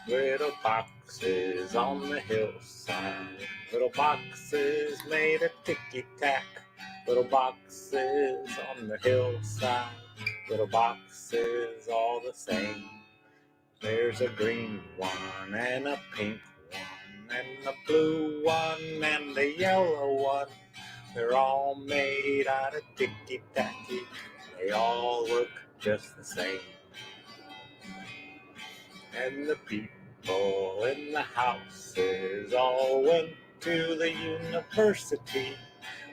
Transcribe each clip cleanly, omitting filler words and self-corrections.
Little boxes on the hillside, little boxes made of ticky-tack. Little boxes on the hillside, little boxes all the same. There's a green one and a pink one and a blue one and a yellow one. They're all made out of ticky-tacky. They all look just the same. And the people in the houses all went to the university,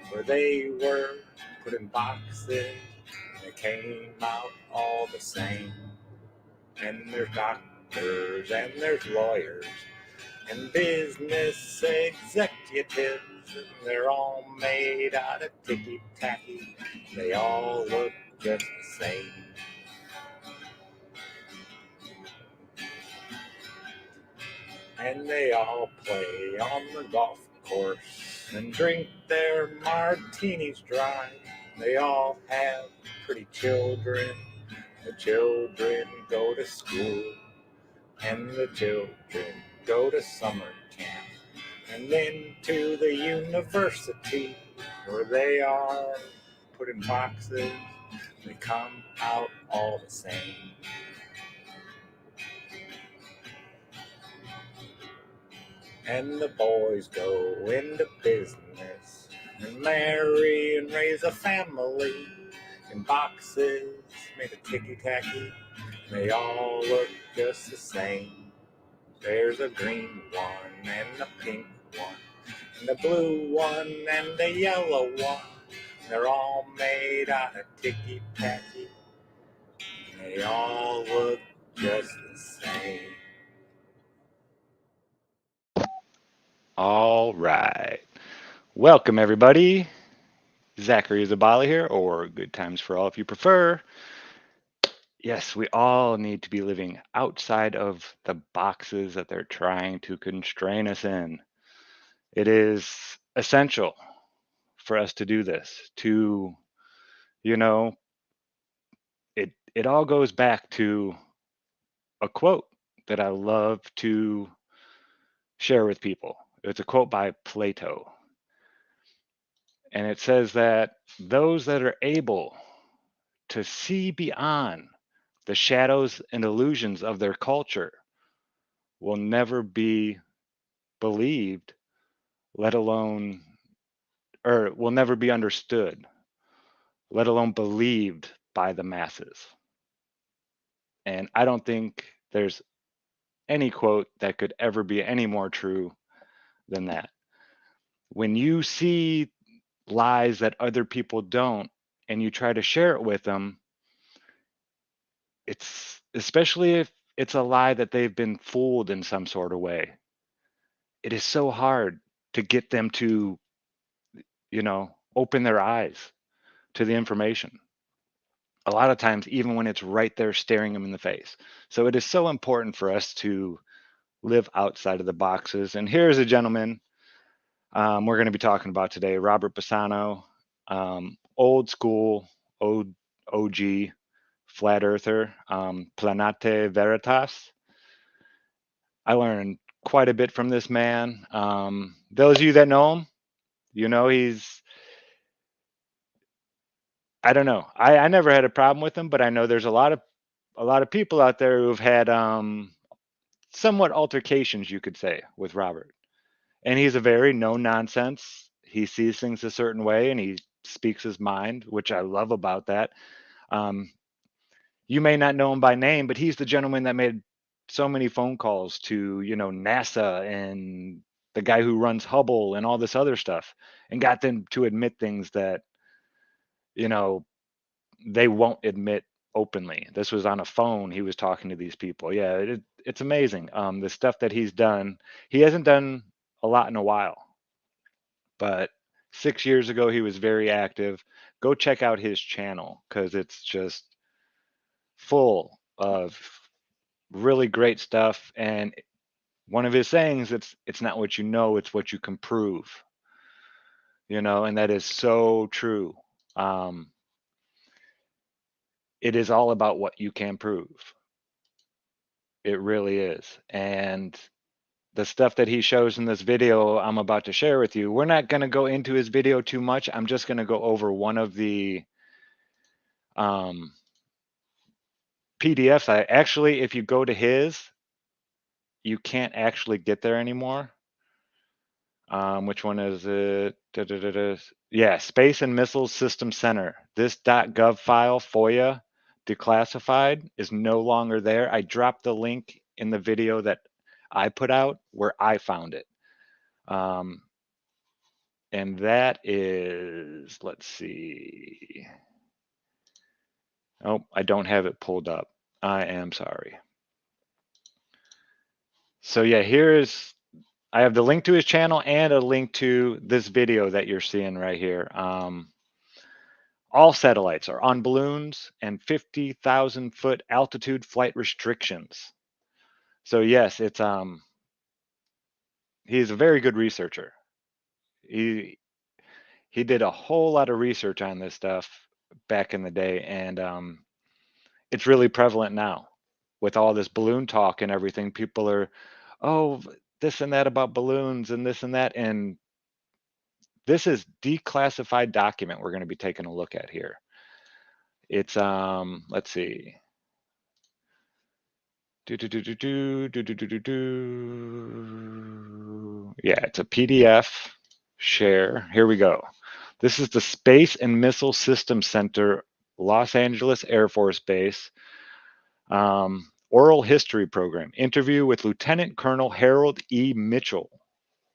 where they were put in boxes, and they came out all the same. And there's doctors, and there's lawyers, and business executives, and they're all made out of ticky-tacky. They all look just the same. And they all play on the golf course and drink their martinis dry. They all have pretty children. The children go to school, and the children go to summer camp, and then to the university, where they are put in boxes. They come out all the same. And the boys go into business and marry and raise a family in boxes made of ticky-tacky. They all look just the same. There's a green one and a pink one and a blue one and a yellow one. They're all made out of ticky-tacky. They all look just the same. All right. Welcome, everybody. Zachary Zabala here, or Good Times for All if you prefer. Yes, we all need to be living outside of the boxes that they're trying to constrain us in. It is essential for us to do this, you know, it all goes back to a quote that I love to share with people. It's a quote by Plato. And it says that those that are able to see beyond the shadows and illusions of their culture will never be believed, let alone, or will never be understood, let alone believed by the masses. And I don't think there's any quote that could ever be any more true than that. When you see lies that other people don't and you try to share it with them, it's especially if it's a lie that they've been fooled in some sort of way. It is so hard to get them to, open their eyes to the information. A lot of times, even when it's right there staring them in the face. So it is so important for us to live outside of the boxes. And here's a gentleman we're going to be talking about today, Robert Bassano, old school, OG, flat earther, Planate Veritas. I learned quite a bit from this man. Those of you that know him, he's, I don't know. I never had a problem with him, but I know there's a lot of people out there who've had somewhat altercations, you could say, with Robert. And he's a very no nonsense. He sees things a certain way and he speaks his mind, which I love about that. Um, you may not know him by name, but he's the gentleman that made so many phone calls to, NASA and the guy who runs Hubble and all this other stuff and got them to admit things that, you know, they won't admit openly. This was on a phone. He was talking to these people. Yeah, it's amazing. The stuff that he's done, he hasn't done a lot in a while, but 6 years ago, he was very active. Go check out his channel because it's just full of really great stuff. And one of his sayings, it's not what you know, it's what you can prove, and that is so true. Um, it is all about what you can prove. It really is. And the stuff that he shows in this video I'm about to share with you, we're not going to go into his video too much. I'm just going to go over one of the PDFs. Actually, if you go to his, you can't actually get there anymore. Which one is it? Yeah, Space and Missile System Center. This .gov file, FOIA, declassified, is no longer there. I dropped the link in the video that I put out where I found it. And that is, let's see. Oh, I don't have it pulled up. I am sorry. So yeah, I have the link to his channel and a link to this video that you're seeing right here. All satellites are on balloons and 50,000 foot altitude flight restrictions. So yes, it's he's a very good researcher. He did a whole lot of research on this stuff back in the day, and it's really prevalent now with all this balloon talk and everything. People are, oh, this and that about balloons and this and that, and this is declassified document we're going to be taking a look at here. It's let's see. Yeah, it's a PDF share. Here we go. This is the Space and Missile System Center, Los Angeles Air Force Base. Oral history program. Interview with Lieutenant Colonel Harold E. Mitchell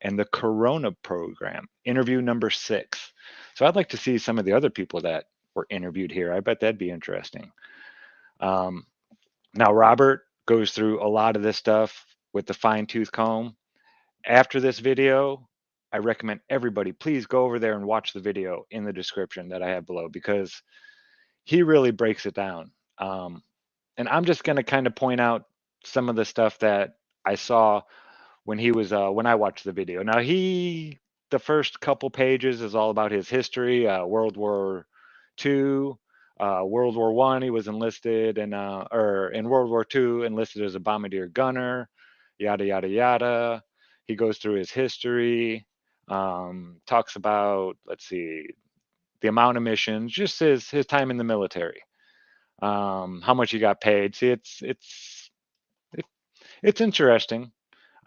and the Corona program. Interview number 6. So I'd like to see some of the other people that were interviewed here. I bet that'd be interesting. Now, Robert goes through a lot of this stuff with the fine-tooth comb. After this video, I recommend everybody please go over there and watch the video in the description that I have below, because he really breaks it down. And I'm just going to kind of point out some of the stuff that I saw when he was when I watched the video. Now, the first couple pages is all about his history, World War II, World War One. He was enlisted, and or in World War II, enlisted as a bombardier gunner, yada yada yada. He goes through his history, talks about, let's see, the amount of missions, just his time in the military, how much he got paid. See, it's interesting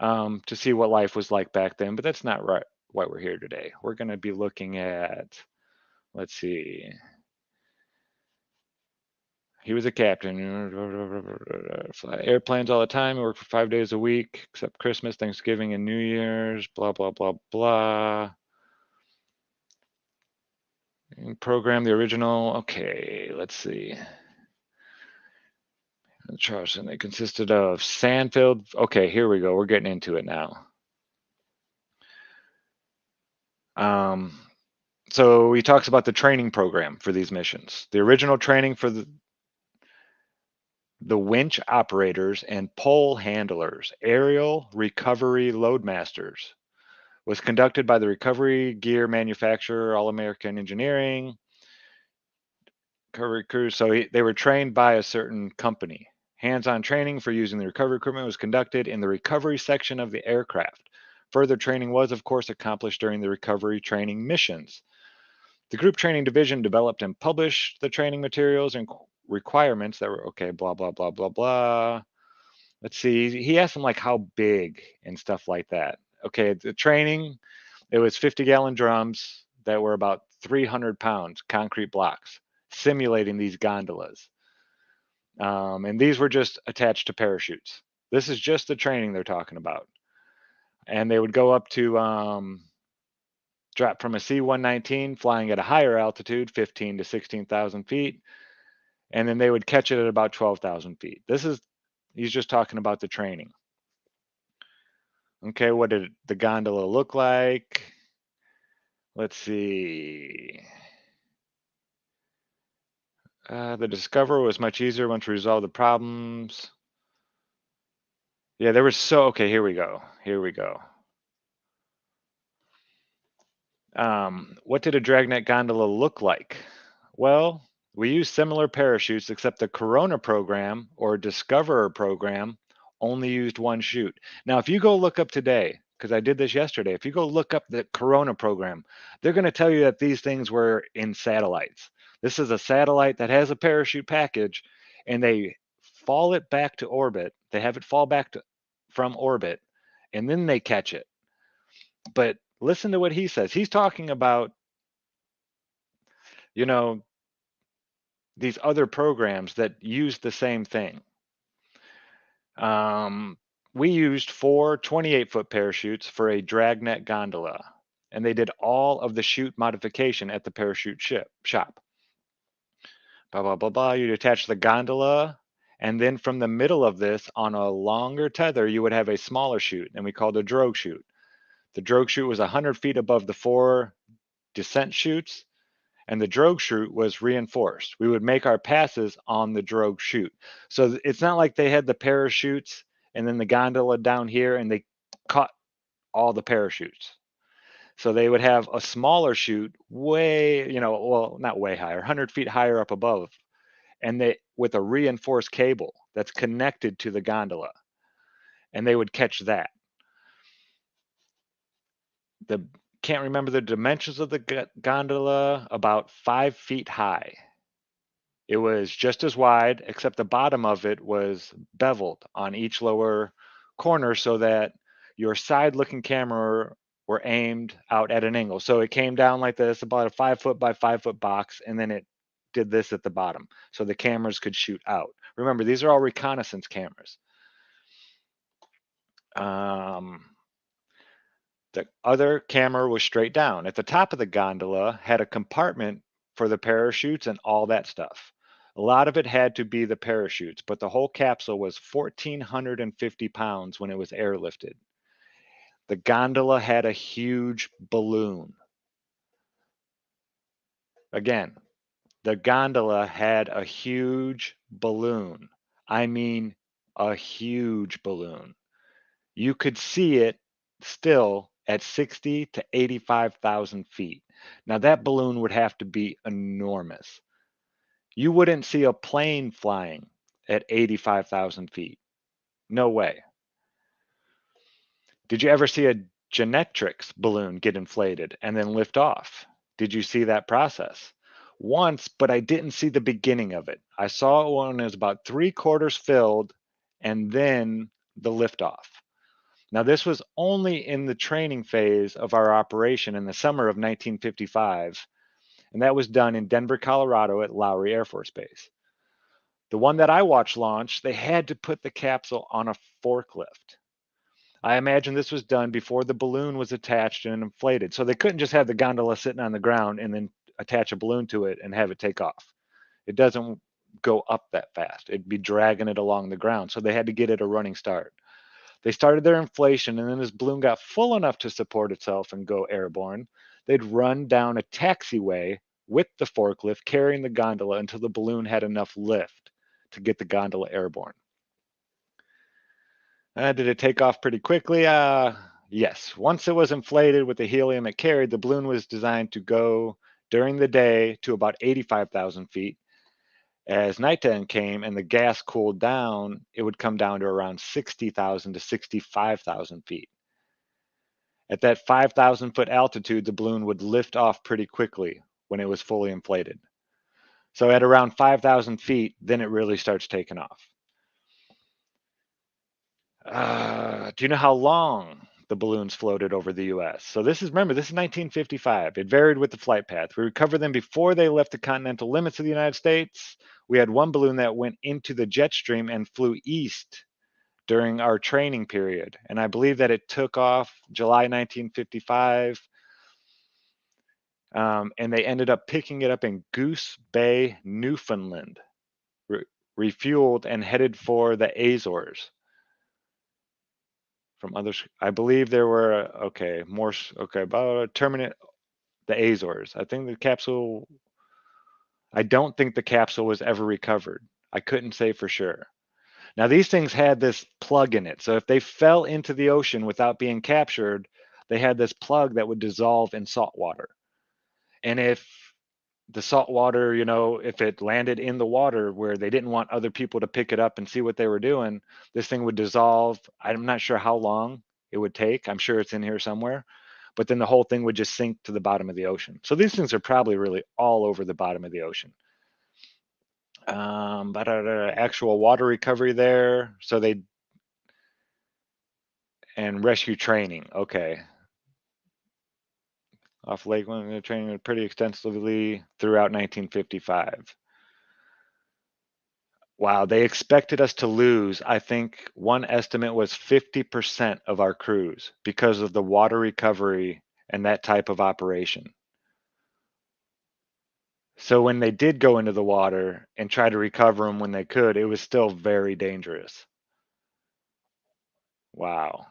to see what life was like back then, but that's not right why we're here today. We're going to be looking at, let's see, he was a captain. Fly airplanes all the time. He worked for 5 days a week, except Christmas, Thanksgiving, and New Year's. Blah blah blah blah. Program the original. Okay, let's see. Charleston. They consisted of Sandfield. Okay, here we go. We're getting into it now. So he talks about the training program for these missions. The original training for the winch operators and pole handlers, aerial recovery loadmasters, was conducted by the recovery gear manufacturer, All American Engineering. Recovery crews. So they were trained by a certain company. Hands-on training for using the recovery equipment was conducted in the recovery section of the aircraft. Further training was, of course, accomplished during the recovery training missions. The group training division developed and published the training materials and requirements that were, okay, blah, blah, blah, blah, blah. Let's see. He asked them like how big and stuff like that. Okay, the training, it was 50-gallon drums that were about 300 pounds, concrete blocks, simulating these gondolas. And these were just attached to parachutes. This is just the training they're talking about. And they would go up to drop from a C-119 flying at a higher altitude, 15 to 16,000 feet. And then they would catch it at about 12,000 feet. He's just talking about the training. Okay, what did the gondola look like? Let's see. The Discoverer was much easier once we resolved the problems. Yeah, there was okay, here we go. What did a dragnet gondola look like? Well, we used similar parachutes, except the Corona program or Discoverer program only used one chute. Now, if you go look up today, because I did this yesterday, if you go look up the Corona program, they're going to tell you that these things were in satellites. This is a satellite that has a parachute package, and they fall it back to orbit. They have it fall back from orbit, and then they catch it. But listen to what he says. He's talking about, you know, these other programs that use the same thing. We used 4 28-foot parachutes for a dragnet gondola, and they did all of the chute modification at the parachute shop. Blah, blah, blah, blah. You'd attach the gondola, and then from the middle of this, on a longer tether, you would have a smaller chute, and we called a drogue chute. The drogue chute was 100 feet above the 4 descent chutes, and the drogue chute was reinforced. We would make our passes on the drogue chute. So it's not like they had the parachutes and then the gondola down here and they caught all the parachutes. So they would have a smaller chute way, well, not way higher, 100 feet higher up above, and they with a reinforced cable that's connected to the gondola, and they would catch that. Can't remember the dimensions of the gondola, about 5 feet high. It was just as wide, except the bottom of it was beveled on each lower corner so that your side-looking camera were aimed out at an angle. So it came down like this, about a 5 foot by 5 foot box, and then it did this at the bottom so the cameras could shoot out. Remember, these are all reconnaissance cameras. The other camera was straight down. At the top of the gondola had a compartment for the parachutes and all that stuff. A lot of it had to be the parachutes, but the whole capsule was 1,450 pounds when it was airlifted. The gondola had a huge balloon. Again, the gondola had a huge balloon. I mean, a huge balloon. You could see it still at 60 to 85,000 feet. Now that balloon would have to be enormous. You wouldn't see a plane flying at 85,000 feet. No way. Did you ever see a Genetrix balloon get inflated and then lift off? Did you see that process? Once, but I didn't see the beginning of it. I saw it when it was about 3/4 filled and then the liftoff. Now, this was only in the training phase of our operation in the summer of 1955, and that was done in Denver, Colorado at Lowry Air Force Base. The one that I watched launch, they had to put the capsule on a forklift. I imagine this was done before the balloon was attached and inflated. So they couldn't just have the gondola sitting on the ground and then attach a balloon to it and have it take off. It doesn't go up that fast. It'd be dragging it along the ground. So they had to get it a running start. They started their inflation, and then this balloon got full enough to support itself and go airborne. They'd run down a taxiway with the forklift carrying the gondola until the balloon had enough lift to get the gondola airborne. Did it take off pretty quickly? Yes. Once it was inflated with the helium it carried, the balloon was designed to go during the day to about 85,000 feet. As nighttime came and the gas cooled down, it would come down to around 60,000 to 65,000 feet. At that 5,000 foot altitude, the balloon would lift off pretty quickly when it was fully inflated. So at around 5,000 feet, then it really starts taking off. Do you know how long the balloons floated over the U.S.? So remember, this is 1955. It varied with the flight path. We recovered them before they left the continental limits of the United States. We had one balloon that went into the jet stream and flew east during our training period. And I believe that it took off July 1955. And they ended up picking it up in Goose Bay, Newfoundland, refueled and headed for the Azores. From others, I believe there were about terminate the Azores. I don't think the capsule was ever recovered. I couldn't say for sure. Now these things had this plug in it, so if they fell into the ocean without being captured, they had this plug that would dissolve in salt water. And if the salt water, if it landed in the water where they didn't want other people to pick it up and see what they were doing, this thing would dissolve. I'm not sure how long it would take. I'm sure it's in here somewhere. But then the whole thing would just sink to the bottom of the ocean. So these things are probably really all over the bottom of the ocean. But actual water recovery there. So and rescue training. Okay. Off Lake when they're training pretty extensively throughout 1955. Wow, they expected us to lose. I think one estimate was 50% of our crews because of the water recovery and that type of operation. So when they did go into the water and try to recover them when they could, it was still very dangerous. Wow.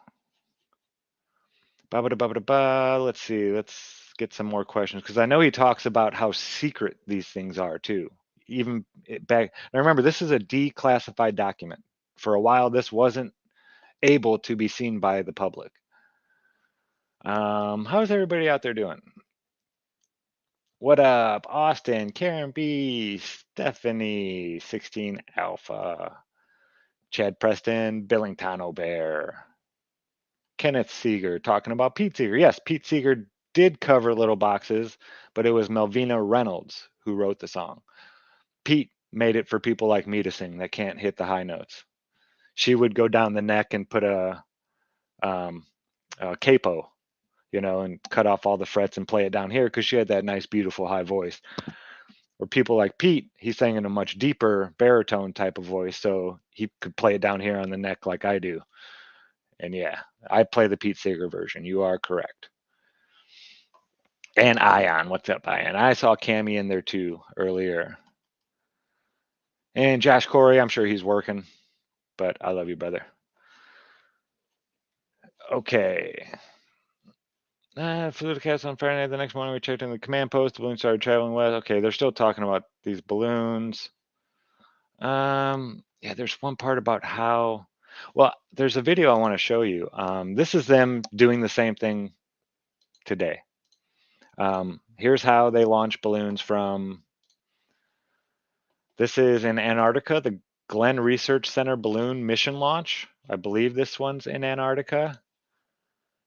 Let's see. Let's get some more questions because I know he talks about how secret these things are too. Even back, now remember, this is a declassified document. For a while, this wasn't able to be seen by the public. How's everybody out there doing? What up, Austin, Karen B, Stephanie, 16 Alpha, Chad Preston, Billington Bear, Kenneth Seeger talking about Pete Seeger. Yes, Pete Seeger did cover Little Boxes, but it was Melvina Reynolds who wrote the song. Pete made it for people like me to sing that can't hit the high notes. She would go down the neck and put a capo, and cut off all the frets and play it down here because she had that nice, beautiful high voice. Or people like Pete, he sang in a much deeper baritone type of voice, so he could play it down here on the neck like I do. And yeah, I play the Pete Seeger version. You are correct. And Ion, what's up, Ion? I saw Cammy in there too earlier. And Josh Corey, I'm sure he's working, but I love you, brother. Okay. Flew to cast on Friday night. The next morning, we checked in the command post. The balloon started traveling west. Okay, they're still talking about these balloons. Yeah, there's one part about how. Well, there's a video I want to show you. This is them doing the same thing today. Here's how they launch balloons from. This is in Antarctica, the Glenn Research Center balloon mission launch. I believe this one's in Antarctica.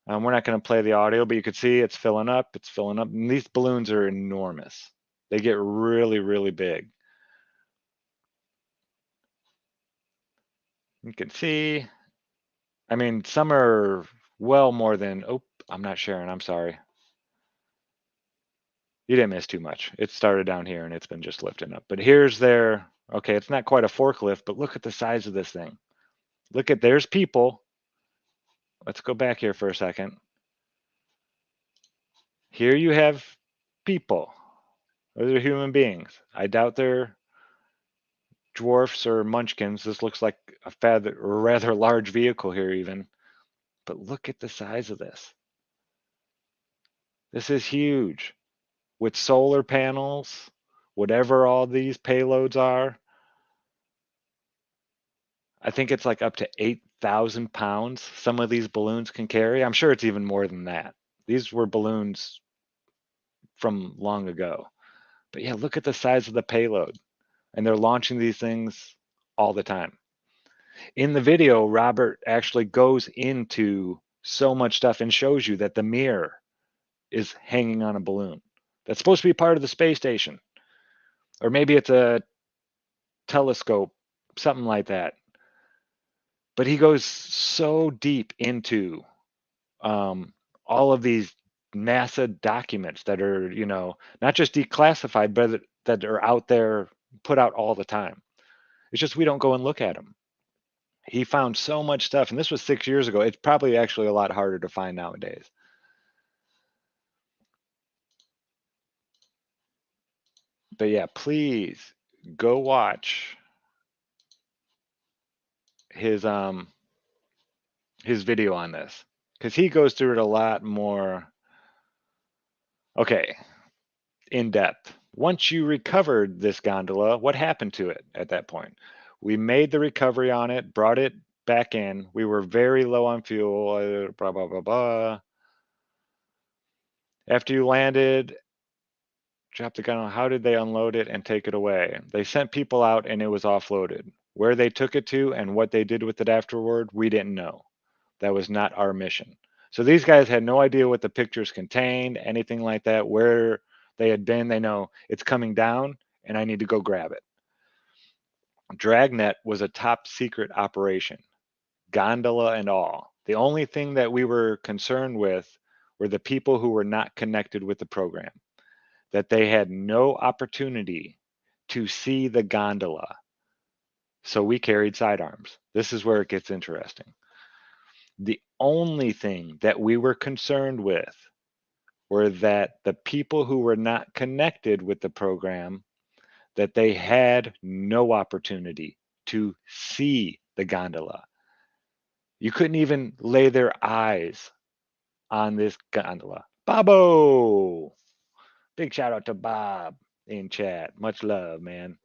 We're not going to play the audio, but you can see it's filling up. It's filling up. And these balloons are enormous. They get really, really big. You can see, I mean, some are well more than, oh, I'm not sharing. I'm sorry. You didn't miss too much. It started down here and it's been just lifting up. But here's their, okay, it's not quite a forklift, but look at the size of this thing. Look at, there's people. Let's go back here for a second. Here you have people. Those are human beings. I doubt they're dwarfs or munchkins. This looks like a rather large vehicle here even. But look at the size of this. This is huge. With solar panels, whatever all these payloads are, I think it's like up to 8,000 pounds some of these balloons can carry. I'm sure it's even more than that. These were balloons from long ago. But yeah, look at the size of the payload. And they're launching these things all the time. In the video, Robert actually goes into so much stuff and shows you that the mirror is hanging on a balloon. That's supposed to be part of the space station. Or maybe it's a telescope, something like that. But he goes so deep into all of these NASA documents that are, not just declassified, but that are out there, put out all the time. It's just we don't go and look at them. He found so much stuff, and this was 6 years ago. It's probably actually a lot harder to find nowadays. But yeah, please go watch his video on this because he goes through it a lot more. Okay, in depth. Once you recovered this gondola, what happened to it at that point? We made the recovery on it, brought it back in. We were very low on fuel, blah, blah, blah, blah. After you landed, Dropped the gondola. How did they unload it and take it away? They sent people out and it was offloaded. Where they took it to and what they did with it afterward, we didn't know. That was not our mission. So these guys had no idea what the pictures contained, anything like that, where they had been. They know it's coming down and I need to go grab it. Dragnet was a top secret operation, gondola and all. The only thing that we were concerned with were the people who were not connected with the program, that they had no opportunity to see the gondola. So we carried sidearms. This is where it gets interesting. The only thing that we were concerned with were that the people who were not connected with the program, that they had no opportunity to see the gondola. You couldn't even lay their eyes on this gondola. Bobo! Big shout out to Bob in chat. Much love, man.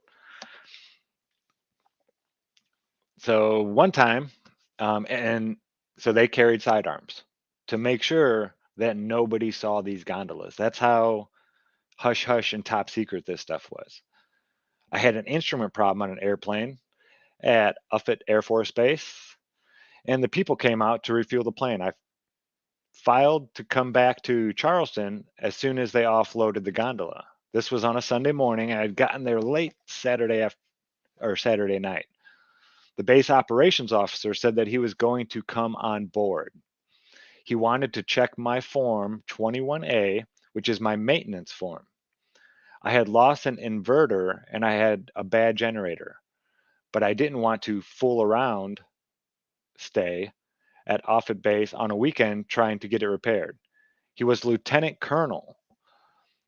So one time, and so they carried sidearms to make sure that nobody saw these gondolas. That's how hush hush and top secret this stuff was. I had an instrument problem on an airplane at Offutt Air Force Base, and the people came out to refuel the plane. I filed to come back to Charleston as soon as they offloaded the gondola. This was on a Sunday morning. I had gotten there late Saturday night. The base operations officer said that he was going to come on board. He wanted to check my form 21A, which is my maintenance form. I had lost an inverter and I had a bad generator, but I didn't want to fool around, stay at Offutt Base on a weekend trying to get it repaired. He was lieutenant colonel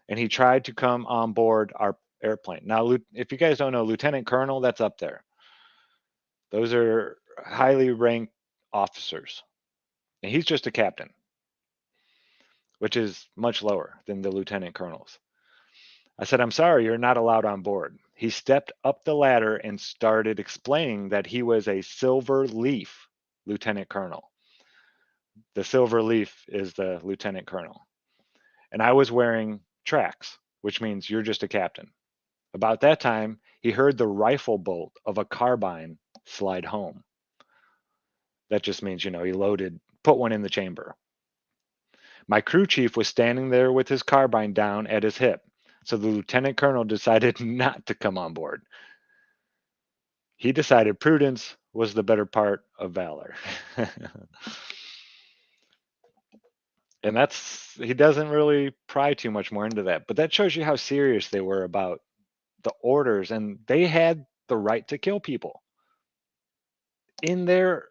and he tried to come on board our airplane. Now, if you guys don't know, lieutenant colonel, that's up there. Those are highly ranked officers. And he's just a captain, which is much lower than the lieutenant colonels. I said, I'm sorry, you're not allowed on board. He stepped up the ladder and started explaining that he was a silver leaf lieutenant colonel. The silver leaf is the lieutenant colonel. And I was wearing tracks, which means you're just a captain. About that time, he heard the rifle bolt of a carbine slide home. That just means, he loaded, put one in the chamber. My crew chief was standing there with his carbine down at his hip, so the lieutenant colonel decided not to come on board. He decided prudence was the better part of valor. And he doesn't really pry too much more into that, but that shows you how serious they were about the orders, and they had the right to kill people in their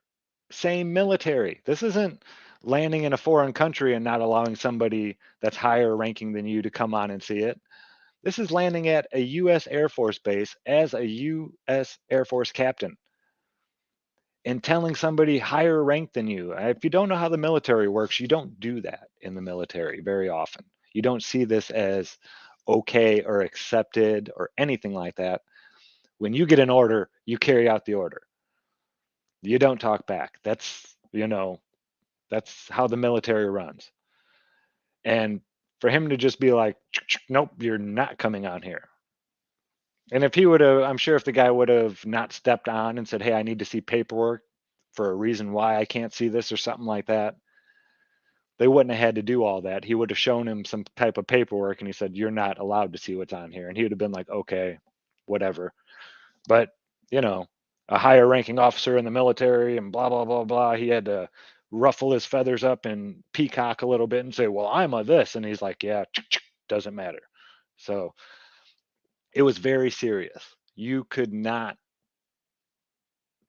same military. This isn't landing in a foreign country and not allowing somebody that's higher ranking than you to come on and see it. This is landing at a U.S. Air Force base as a U.S. Air Force captain and telling somebody higher ranked than you. If you don't know how the military works, you don't do that in the military very often. You don't see this as okay or accepted or anything like that. When you get an order, you carry out the order. You don't talk back. That's how the military runs. And for him to just be like, nope, you're not coming on here. And if he would have, I'm sure if the guy would have not stepped on and said, hey, I need to see paperwork for a reason why I can't see this or something like that, they wouldn't have had to do all that. He would have shown him some type of paperwork and he said, you're not allowed to see what's on here. And he would have been like, okay, whatever. But, a higher ranking officer in the military and blah, blah, blah, blah, he had to ruffle his feathers up and peacock a little bit and say, well, I'm a this. And he's like, yeah, doesn't matter. So it was very serious. You could not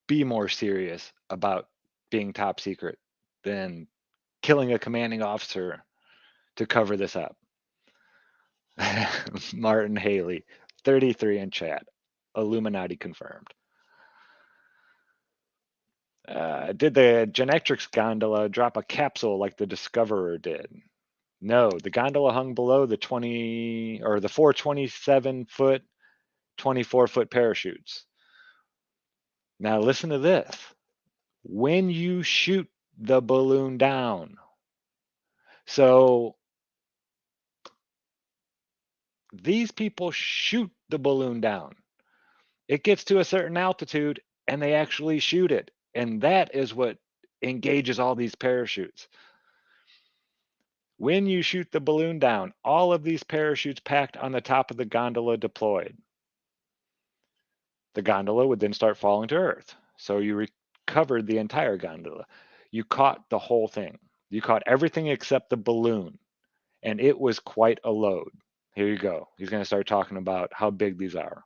be more serious about being top secret than killing a commanding officer to cover this up. Martin Haley, 33 in chat. Illuminati confirmed. Did the Genetrix gondola drop a capsule like the Discoverer did? No, the gondola hung below the 4 27-foot, 24-foot parachutes. Now listen to this. When you shoot the balloon down, so these people shoot the balloon down. It gets to a certain altitude and they actually shoot it. And that is what engages all these parachutes. When you shoot the balloon down, all of these parachutes packed on the top of the gondola deployed. The gondola would then start falling to Earth. So you recovered the entire gondola. You caught the whole thing. You caught everything except the balloon. And it was quite a load. Here you go. He's going to start talking about how big these are.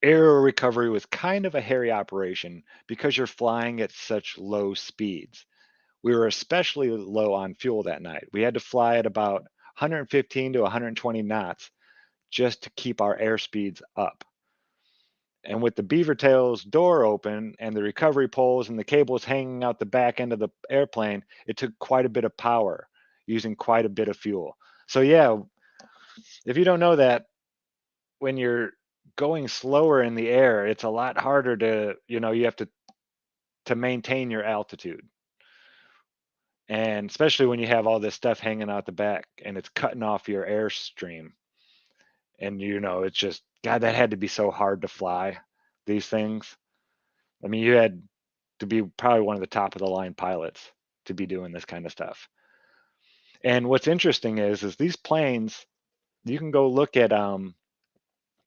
Aerial recovery was kind of a hairy operation because you're flying at such low speeds. We were especially low on fuel that night. We had to fly at about 115 to 120 knots just to keep our airspeeds up. And with the beaver tails door open and the recovery poles and the cables hanging out the back end of the airplane, it took quite a bit of power using quite a bit of fuel. So yeah, if you don't know that, when you're going slower in the air, it's a lot harder to, you have to maintain your altitude. And especially when you have all this stuff hanging out the back and it's cutting off your airstream. And it's just, God, that had to be so hard to fly these things. I mean, you had to be probably one of the top of the line pilots to be doing this kind of stuff. And what's interesting is these planes, you can go look at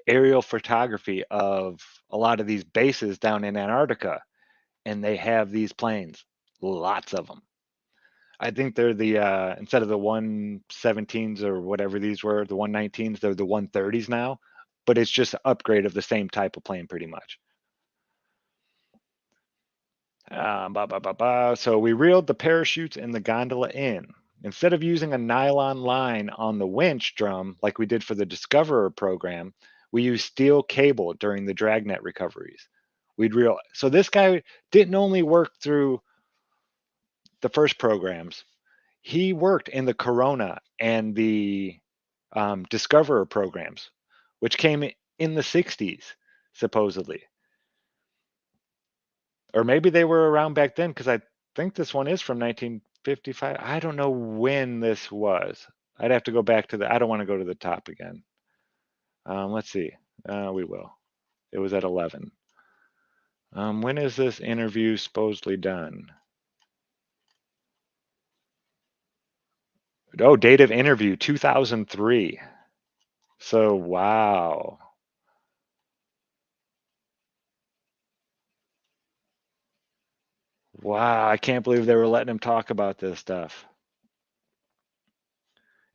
aerial photography of a lot of these bases down in Antarctica, and they have these planes, lots of them. I think they're the instead of the 117s or whatever these were, the 119s, they're the 130s now, but it's just an upgrade of the same type of plane pretty much. So we reeled the parachutes and the gondola in. Instead of using a nylon line on the winch drum like we did for the Discoverer program, we used steel cable during the dragnet recoveries. So this guy didn't only work through the first programs, he worked in the Corona and the Discoverer programs, which came in the 60s, supposedly. Or maybe they were around back then, because I think this one is from 1955. I don't know when this was. I'd have to go back to I don't want to go to the top again. Let's see. We will. It was at 11. When is this interview supposedly done? Oh, date of interview, 2003. So, wow. Wow, I can't believe they were letting him talk about this stuff.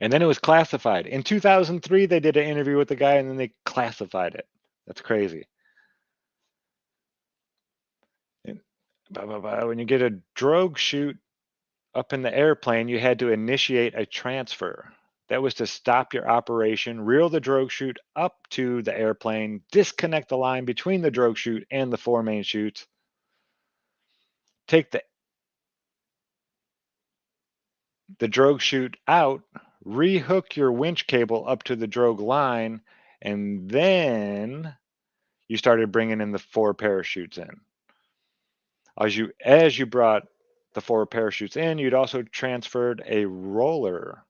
And then it was classified. In 2003, they did an interview with the guy and then they classified it. That's crazy. And when you get a drogue chute up in the airplane, you had to initiate a transfer. That was to stop your operation, reel the drogue chute up to the airplane, disconnect the line between the drogue chute and the four main chutes, take the drogue chute out, rehook your winch cable up to the drogue line, and then you started bringing in the four parachutes in. As you brought the four parachutes in, you'd also transferred a roller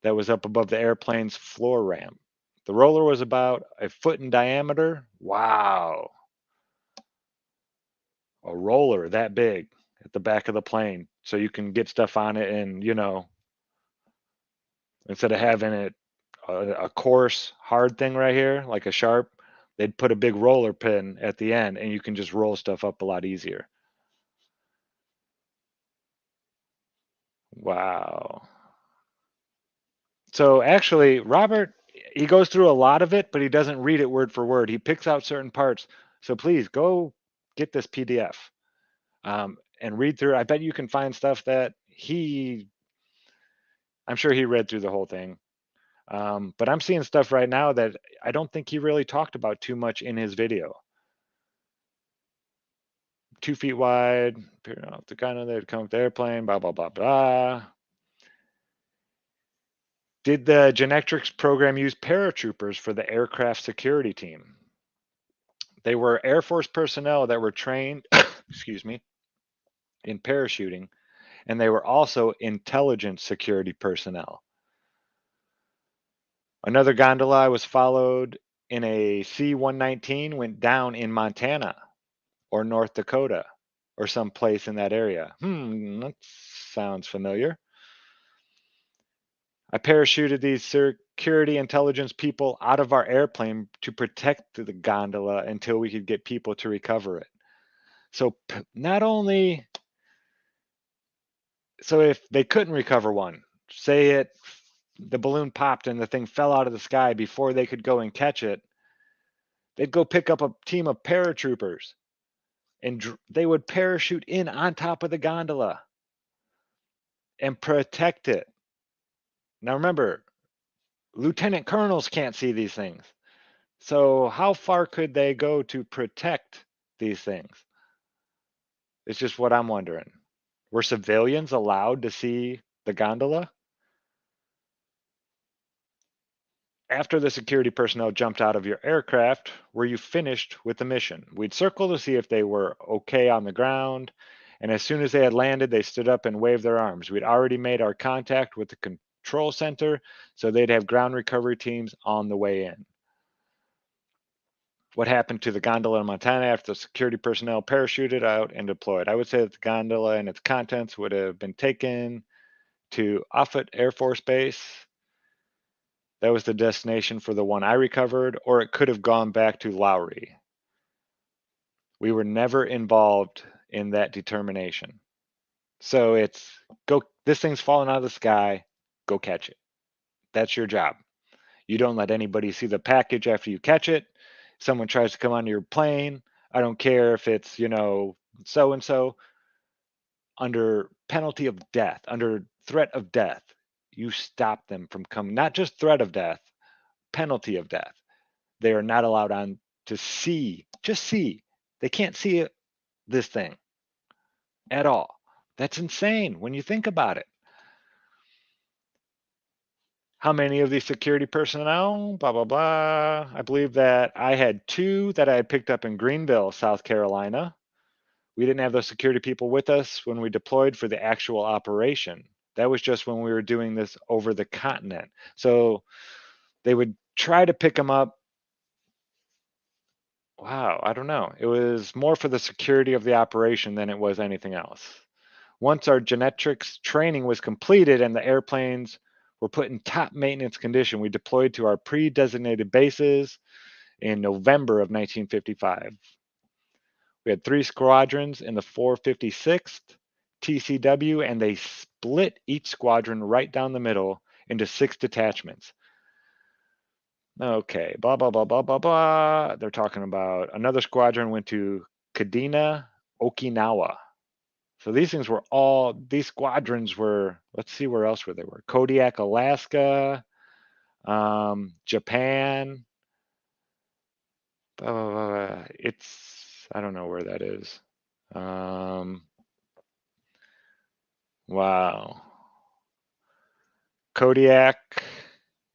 that was up above the airplane's floor ramp. The roller was about a foot in diameter. Wow. A roller that big at the back of the plane. So you can get stuff on it and, instead of having it a coarse, hard thing right here, like a sharp, they'd put a big roller pin at the end and you can just roll stuff up a lot easier. Wow. So actually, Robert, he goes through a lot of it, but he doesn't read it word for word. He picks out certain parts. So please go get this PDF and read through it. I bet you can find stuff that I'm sure he read through the whole thing. But I'm seeing stuff right now that I don't think he really talked about too much in his video. 2 feet wide, the kind of they'd come with the airplane, blah, blah, blah, blah. Did the Genetrix program use paratroopers for the aircraft security team? They were Air Force personnel that were trained, excuse me, in parachuting, and they were also intelligence security personnel. Another gondola was followed in a C-119, went down in Montana or North Dakota or someplace in that area. That sounds familiar. I parachuted these security intelligence people out of our airplane to protect the gondola until we could get people to recover it. So not only, so if they couldn't recover one, say the balloon popped and the thing fell out of the sky before they could go and catch it, they'd go pick up a team of paratroopers and they would parachute in on top of the gondola and protect it. Now remember, lieutenant colonels can't see these things. So how far could they go to protect these things? It's just what I'm wondering. Were civilians allowed to see the gondola? After the security personnel jumped out of your aircraft, were you finished with the mission? We'd circle to see if they were okay on the ground, and as soon as they had landed, they stood up and waved their arms. We'd already made our contact with the control center, so they'd have ground recovery teams on the way in. What happened to the gondola in Montana after the security personnel parachuted out and deployed? I would say that the gondola and its contents would have been taken to Offutt Air Force Base. That was the destination for the one I recovered, or it could have gone back to Lowry. We were never involved in that determination. So it's go, this thing's falling out of the sky, go catch it. That's your job. You don't let anybody see the package after you catch it. Someone tries to come onto your plane, I don't care if it's, so and so, under penalty of death, under threat of death, you stop them from coming, not just threat of death, penalty of death. They are not allowed on to see, just see. They can't see this thing at all. That's insane when you think about it. How many of these security personnel? Blah, blah, blah. I believe that I had 2 that I had picked up in Greenville, South Carolina. We didn't have those security people with us when we deployed for the actual operation. That was just when we were doing this over the continent. So they would try to pick them up. Wow, I don't know. It was more for the security of the operation than it was anything else. Once our Genetrix training was completed and the airplanes were put in top maintenance condition, we deployed to our pre-designated bases in November of 1955. We had 3 squadrons in the 456th TCW, and they split each squadron right down the middle into 6 detachments. Okay, blah, blah, blah, blah, blah, blah. They're talking about another squadron went to Kadena, Okinawa. So these squadrons were, let's see where else they were. Kodiak, Alaska, Japan. Blah, blah, blah. I don't know where that is. Wow. Kodiak,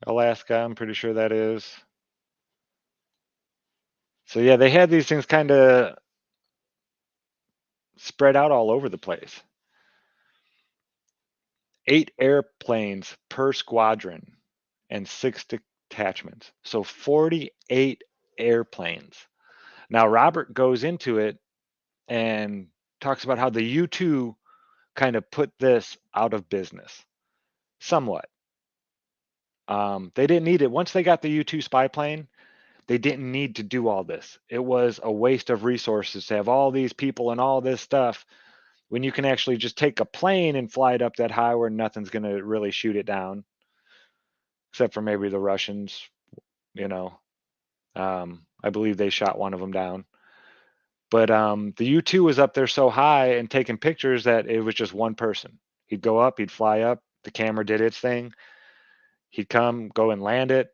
Alaska, I'm pretty sure that is. So yeah, they had these things kind of spread out all over the place. 8 airplanes per squadron and 6 detachments. So 48 airplanes. Now, Robert goes into it and talks about how the U-2 kind of put this out of business somewhat. They didn't need it. Once they got the U-2 spy plane, they didn't need to do all this. It was a waste of resources to have all these people and all this stuff when you can actually just take a plane and fly it up that high where nothing's going to really shoot it down, except for maybe the Russians, I believe they shot one of them down. But the U-2 was up there so high and taking pictures that it was just one person. He'd go up, he'd fly up, the camera did its thing. He'd go and land it.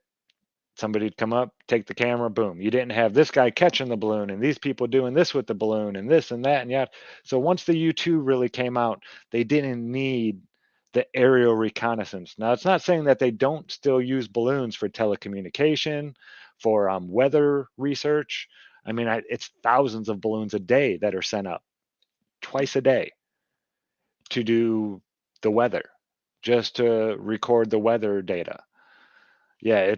Somebody'd come up, take the camera, boom. You didn't have this guy catching the balloon and these people doing this with the balloon and this and that and yeah. So once the U-2 really came out, they didn't need the aerial reconnaissance. Now, it's not saying that they don't still use balloons for telecommunication, for weather research. I mean, it's thousands of balloons a day that are sent up twice a day to do the weather, just to record the weather data. Yeah,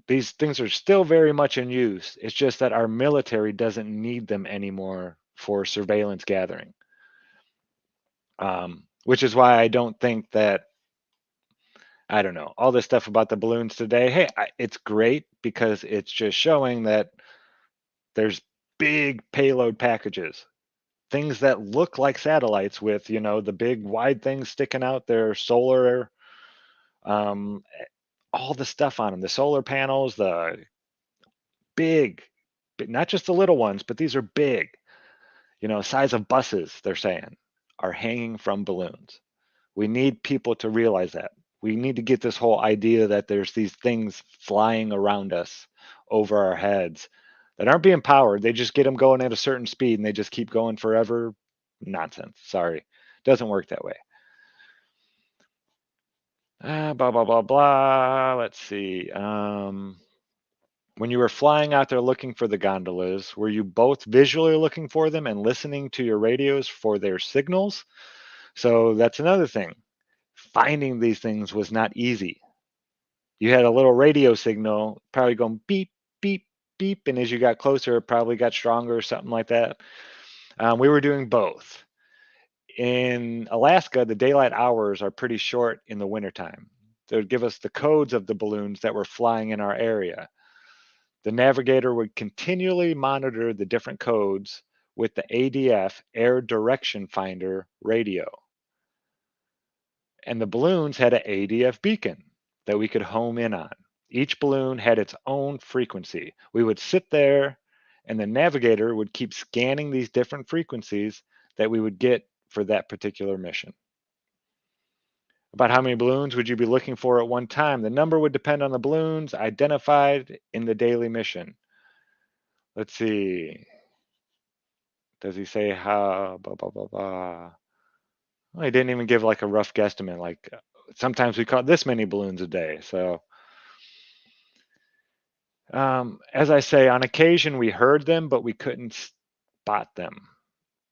these things are still very much in use. It's just that our military doesn't need them anymore for surveillance gathering. Which is why I don't think that, I don't know, all this stuff about the balloons today. Hey, it's great because it's just showing that there's big payload packages, things that look like satellites with, the big wide things sticking out there, solar, um, all the stuff on them, the solar panels, the big, but not just the little ones, but these are big, size of buses, they're saying, are hanging from balloons. We need people to realize that. We need to get this whole idea that there's these things flying around us over our heads that aren't being powered. They just get them going at a certain speed and they just keep going forever. Nonsense. Sorry. Doesn't work that way. Blah, blah, blah, blah. Let's see. When you were flying out there looking for the gondolas, were you both visually looking for them and listening to your radios for their signals? So that's another thing. Finding these things was not easy. You had a little radio signal probably going beep, beep, beep. And as you got closer, it probably got stronger or something like that. We were doing both. In Alaska, the daylight hours are pretty short in the wintertime. They would give us the codes of the balloons that were flying in our area. The navigator would continually monitor the different codes with the ADF Air Direction Finder radio. And the balloons had an ADF beacon that we could home in on. Each balloon had its own frequency. We would sit there, and the navigator would keep scanning these different frequencies that we would get for that particular mission. About how many balloons would you be looking for at one time? The number would depend on the balloons identified in the daily mission. Let's see. Does he say how? Blah, blah, blah, blah. Well, he didn't even give like a rough guesstimate. Like sometimes we caught this many balloons a day. So, as I say, on occasion we heard them, but we couldn't spot them.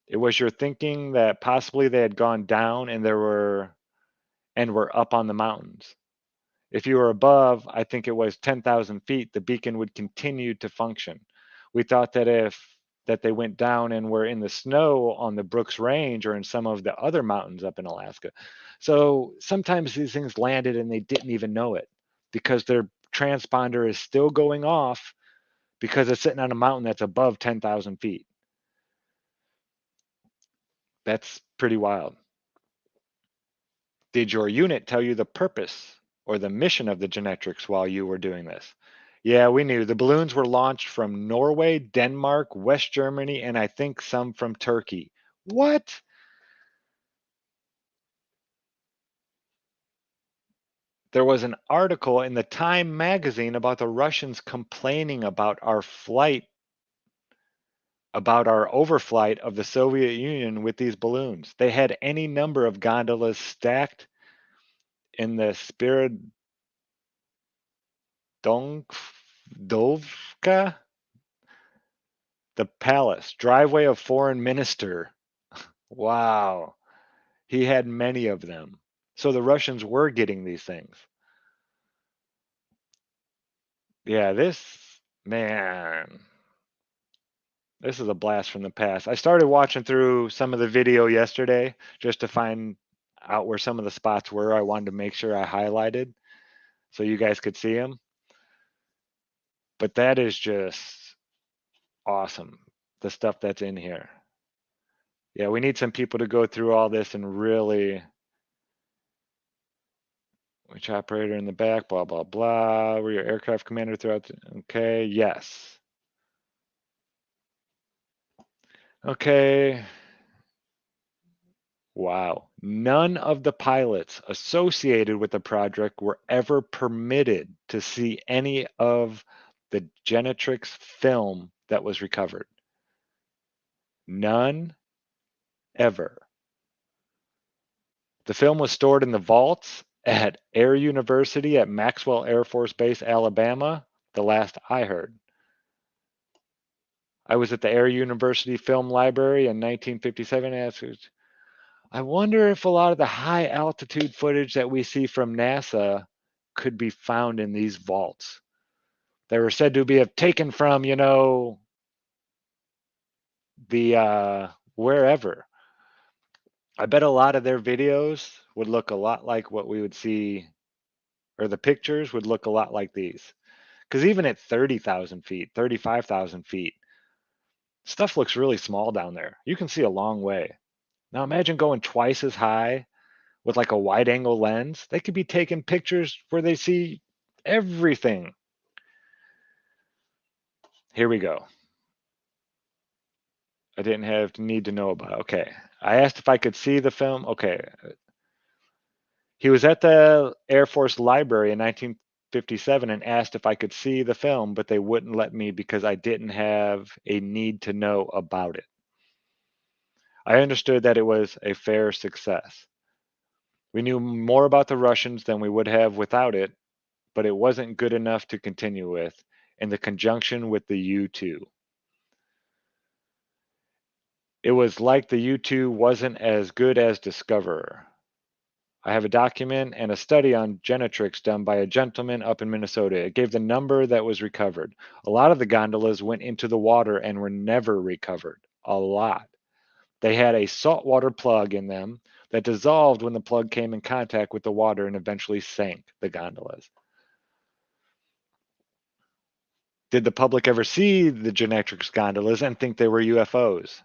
It was your thinking that possibly they had gone down and were up on the mountains. If you were above, I think it was 10,000 feet, the beacon would continue to function. We thought that they went down and were in the snow on the Brooks Range or in some of the other mountains up in Alaska. So sometimes these things landed and they didn't even know it because their transponder is still going off because it's sitting on a mountain that's above 10,000 feet. That's pretty wild. Did your unit tell you the purpose or the mission of the Genetrix while you were doing this? Yeah, we knew. The balloons were launched from Norway, Denmark, West Germany, and I think some from Turkey. What? There was an article in the Time magazine about the Russians complaining about our overflight of the Soviet Union with these balloons. They had any number of gondolas stacked in the Spiridovka, the palace, driveway of foreign minister. Wow. He had many of them. So the Russians were getting these things. Yeah, man, this is a blast from the past. I started watching through some of the video yesterday just to find out where some of the spots were. I wanted to make sure I highlighted so you guys could see them. But that is just awesome, the stuff that's in here. Yeah, we need some people to go through all this and really, which operator in the back, blah, blah, blah. Were your aircraft commander throughout? Okay, yes. Okay. Wow. None of the pilots associated with the project were ever permitted to see any of the Genetrix film that was recovered. None ever. The film was stored in the vaults at Air University at Maxwell Air Force Base, Alabama, the last I heard. I was at the Air University Film Library in 1957. I wonder if a lot of the high altitude footage that we see from NASA could be found in these vaults. They were said to be taken from, the wherever. I bet a lot of their videos would look a lot like what we would see, or the pictures would look a lot like these. Because even at 30,000 feet, 35,000 feet, stuff looks really small down there. You can see a long way. Now imagine going twice as high with like a wide angle lens. They could be taking pictures where they see everything. Here we go. I didn't have need to know about. Okay. I asked if I could see the film. Okay. He was at the Air Force Library in 1957 and asked if I could see the film, but they wouldn't let me because I didn't have a need to know about it. I understood that it was a fair success. We knew more about the Russians than we would have without it, but it wasn't good enough to continue with in the conjunction with the U-2. It was like the U-2 wasn't as good as Discoverer. I have a document and a study on Genetrix done by a gentleman up in Minnesota. It gave the number that was recovered. A lot of the gondolas went into the water and were never recovered. A lot. They had a saltwater plug in them that dissolved when the plug came in contact with the water and eventually sank the gondolas. Did the public ever see the Genetrix gondolas and think they were UFOs?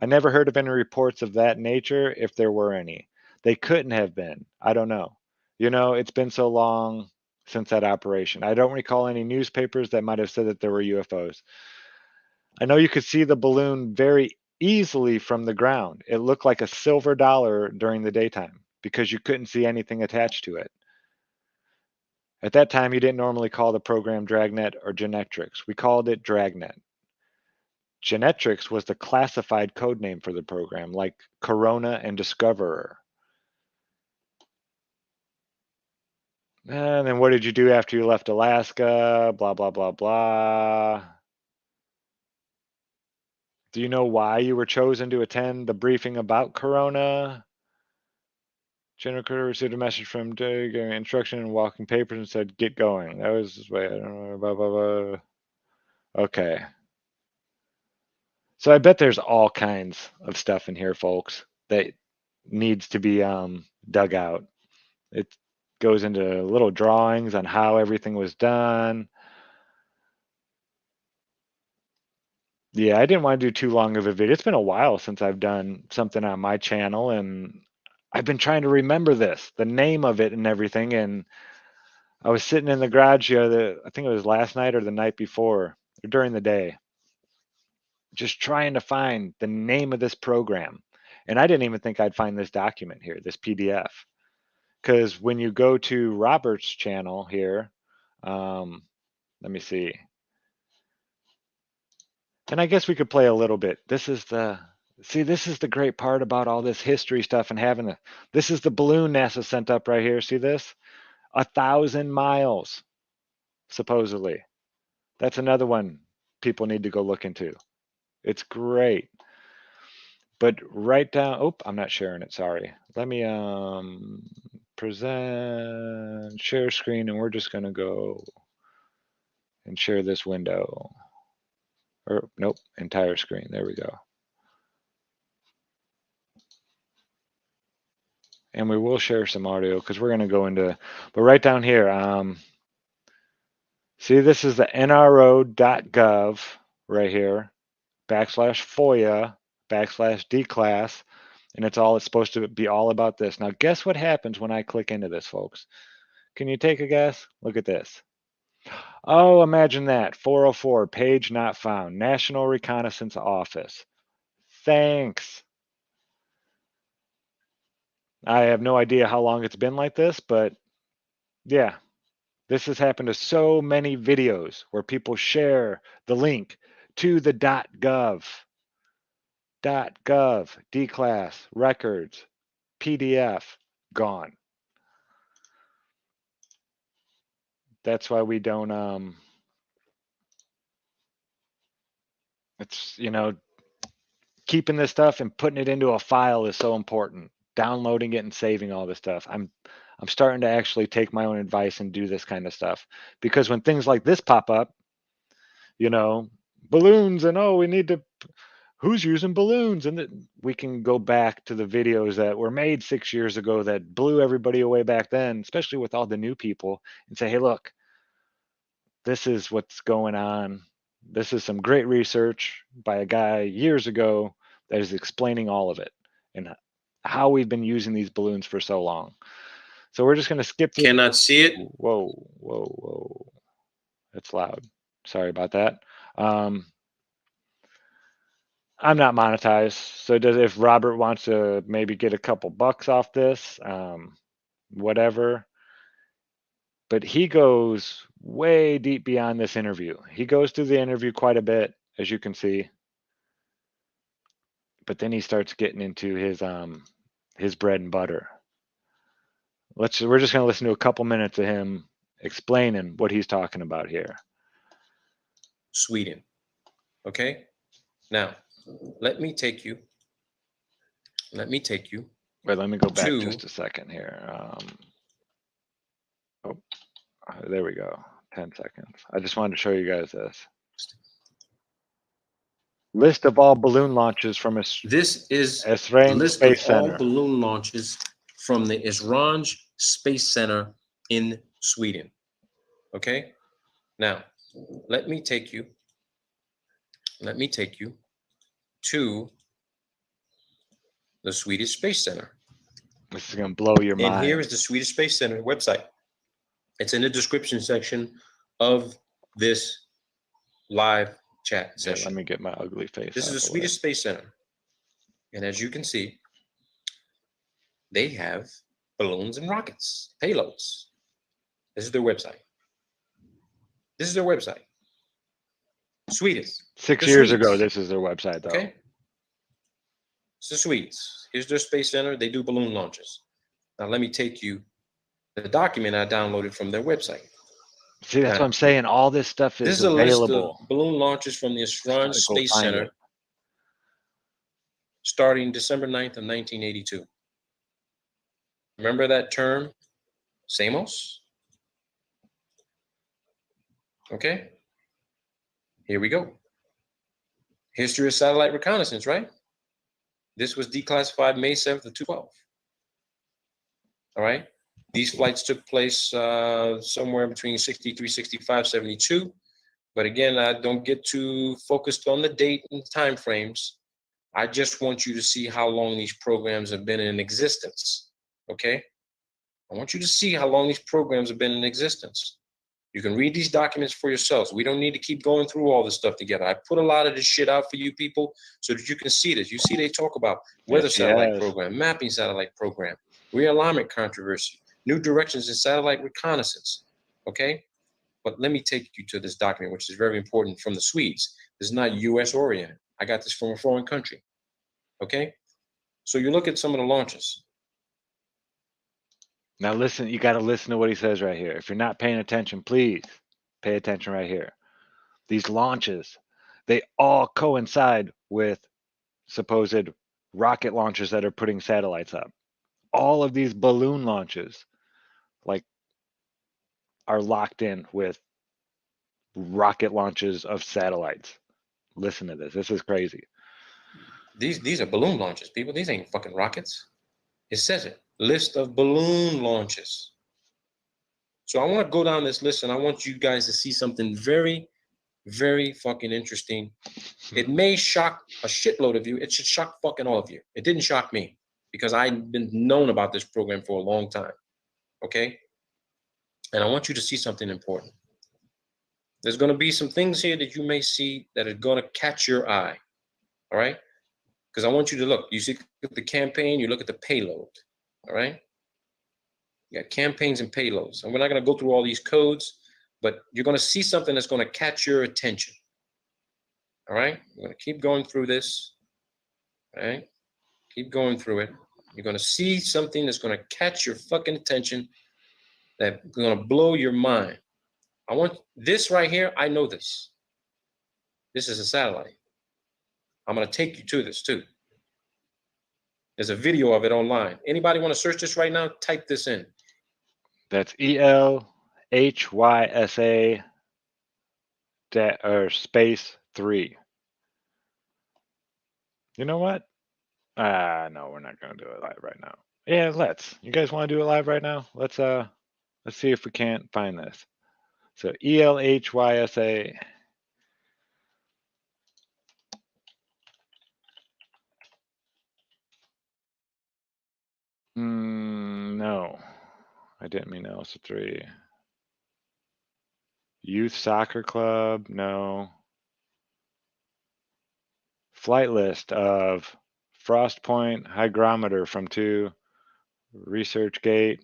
I never heard of any reports of that nature, if there were any. They couldn't have been. I don't know. It's been so long since that operation. I don't recall any newspapers that might have said that there were UFOs. I know you could see the balloon very easily from the ground. It looked like a silver dollar during the daytime because you couldn't see anything attached to it. At that time, you didn't normally call the program Dragnet or Genetrix. We called it Dragnet. Genetrix was the classified code name for the program, like Corona and Discoverer. And then what did you do after you left Alaska? Blah, blah, blah, blah. Do you know why you were chosen to attend the briefing about Corona? General Critter received a message from Doug, instruction and walking papers and said, get going. That was his way. I don't know, blah, blah, blah. Okay. So I bet there's all kinds of stuff in here, folks, that needs to be dug out. It goes into little drawings on how everything was done. Yeah, I didn't want to do too long of a video. It's been a while since I've done something on my channel, and I've been trying to remember the name of it and everything. And I was sitting in the garage I think it was last night or the night before, or during the day, just trying to find the name of this program. And I didn't even think I'd find this document here, this PDF. Because when you go to Robert's channel here, let me see. And I guess we could play a little bit. This is the great part about all this history stuff and having this is the balloon NASA sent up right here. See this? 1,000 miles, supposedly. That's another one people need to go look into. It's great. But right down, oh, I'm not sharing it, sorry. Let me present, share screen, and we're just gonna go and share this window. Or nope, entire screen, there we go. And we will share some audio because we're gonna go into, but right down here, see this is the nro.gov right here, /FOIA, /DClass, and it's supposed to be all about this. Now guess what happens when I click into this, folks? Can you take a guess? Look at this. Oh, imagine that. 404, page not found. National Reconnaissance Office. Thanks. I have no idea how long it's been like this, but yeah, this has happened to so many videos where people share the link to the .gov, DClass, records, PDF, gone. That's why we don't, it's, keeping this stuff and putting it into a file is so important. Downloading it and saving all this stuff. I'm I'm starting to actually take my own advice and do this kind of stuff, because when things like this pop up, balloons and we need to, who's using balloons? And we can go back to the videos that were made 6 years ago that blew everybody away back then, especially with all the new people, and say, hey, look, this is what's going on. This is some great research by a guy years ago that is explaining all of it and how we've been using these balloons for so long. So we're just going to skip through. Cannot see it. Whoa. It's loud. Sorry about that. I'm not monetized. So if Robert wants to maybe get a couple bucks off this, whatever. But he goes way deep beyond this interview. He goes through the interview quite a bit, as you can see. But then he starts getting into his bread and butter. We're just going to listen to a couple minutes of him explaining what he's talking about here. Sweden. Okay. Now, let me take you. Wait, let me go back just a second here. There we go. 10 seconds. I just wanted to show you guys this. List of all balloon launches from This is Esrange list Space of Center. all balloon launches from the Esrange Space Center in Sweden. Okay. Now, let me take you to the Swedish Space Center. This is going to blow your mind. And here is the Swedish Space Center website. It's in the description section of this live chat session. Let me get my ugly face. This is the Swedish Space Center. And as you can see, they have balloons and rockets, payloads. This is their website. Sweden. 6 years ago, this is their website, though. Okay. It's the Swedes. Here's their space center. They do balloon launches. Now, let me take you the document I downloaded from their website. See, that's what I'm saying. All this stuff is available. This is a list of balloon launches from the Esrange Space Center starting December 9th of 1982. Remember that term, SAMOS? Okay. Here we go. History of satellite reconnaissance, right? This was declassified May 7th of 2012. All right. These flights took place somewhere between 63, 65, 72. But again, I don't get too focused on the date and time frames. I just want you to see how long these programs have been in existence. Okay? I want you to see how long these programs have been in existence. You can read these documents for yourselves. We don't need to keep going through all this stuff together. I put a lot of this shit out for you people so that you can see this. You see they talk about weather satellite program, mapping satellite program, realignment controversy, new directions in satellite reconnaissance. Okay? But let me take you to this document, which is very important, from the Swedes. This is not US oriented. I got this from a foreign country. Okay? So you look at some of the launches. Now listen, you got to listen to what he says right here. If you're not paying attention, please pay attention right here. These launches, they all coincide with supposed rocket launches that are putting satellites up. All of these balloon launches, are locked in with rocket launches of satellites. Listen to this. This is crazy. These are balloon launches, people. These ain't fucking rockets. It says it. List of balloon launches. So I want to go down this list and I want you guys to see something very, very fucking interesting. It may shock a shitload of you. It should shock fucking all of you. It didn't shock me because I've been known about this program for a long time. Okay? And I want you to see something important. There's going to be some things here that you may see that are going to catch your eye. All right? Because I want you to look. You see the campaign, you look at the payload. All right? You got campaigns and payloads. And we're not going to go through all these codes, but you're going to see something that's going to catch your attention. All right? We're going to keep going through this. All right? Keep going through it. You're going to see something that's going to catch your fucking attention, that's going to blow your mind. I want this right here. I know this. This is a satellite. I'm going to take you to this too. There's a video of it online. Anybody want to search this right now? Type this in. That's ELHYSA space 3. You know what? No, we're not going to do it live right now. Yeah, let's. You guys want to do it live right now? Let's see if we can't find this. So ELHYSA. No, I didn't mean Elsa 3. Youth Soccer Club, no. Flight list of Frost Point hygrometer from 2. ResearchGate.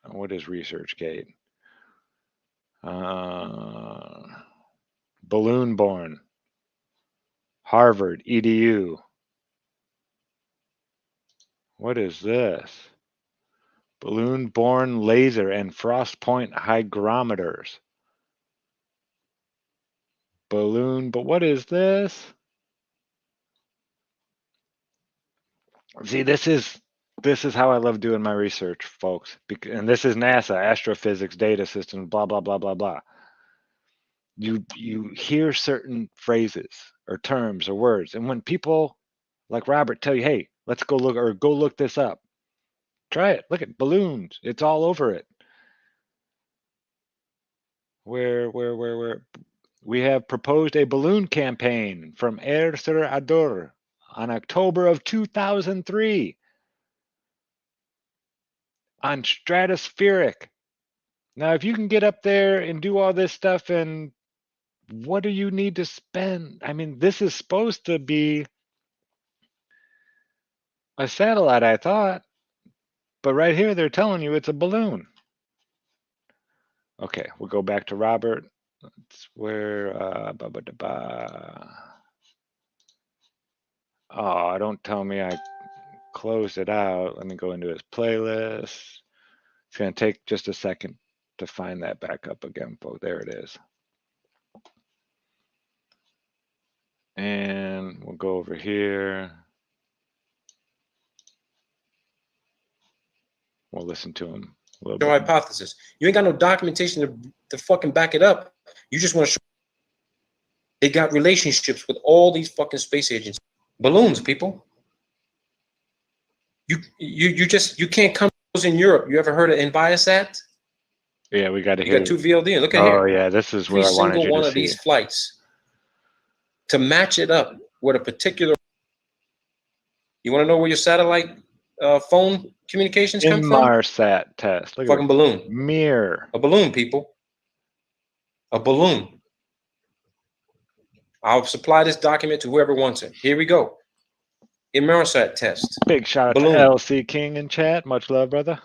What is ResearchGate? Balloon Born. Harvard EDU. What is this? Balloon Born laser and Frost Point hygrometers. But what is this? See, this is how I love doing my research, folks. And this is NASA, astrophysics, data systems, blah blah blah blah blah. You hear certain phrases or terms or words, and when people like Robert tell you, "Hey, let's go look this up," try it. Look at balloons; it's all over it. Where we have proposed a balloon campaign from Air Sur Ador on October of 2003 on stratospheric. Now, if you can get up there and do all this stuff, and what do you need to spend? I mean, this is supposed to be a satellite, I thought, but right here they're telling you it's a balloon. Okay, we'll go back to Robert. That's where, oh, don't tell me I closed it out. Let me go into his playlist. It's going to take just a second to find that back up again, folks. There it is. And we'll go over here. We'll listen to him a little bit. Hypothesis. You ain't got no documentation to fucking back it up. You just want to show they got relationships with all these fucking space agencies. Balloons, people. You can't come in Europe. You ever heard of Enviasat? Yeah, we got to hear. You got 2 VLD. Look at here. Oh yeah, this is where I wanted you to see. Every single one of these flights to match it up with a particular. You want to know where your satellite phone communications come from? Inmarsat test. Look fucking balloon. Mirror. A balloon, people. A balloon. I'll supply this document to whoever wants it. Here we go. Inmarsat test. Big shout out balloon. to LC King in chat. Much love, brother.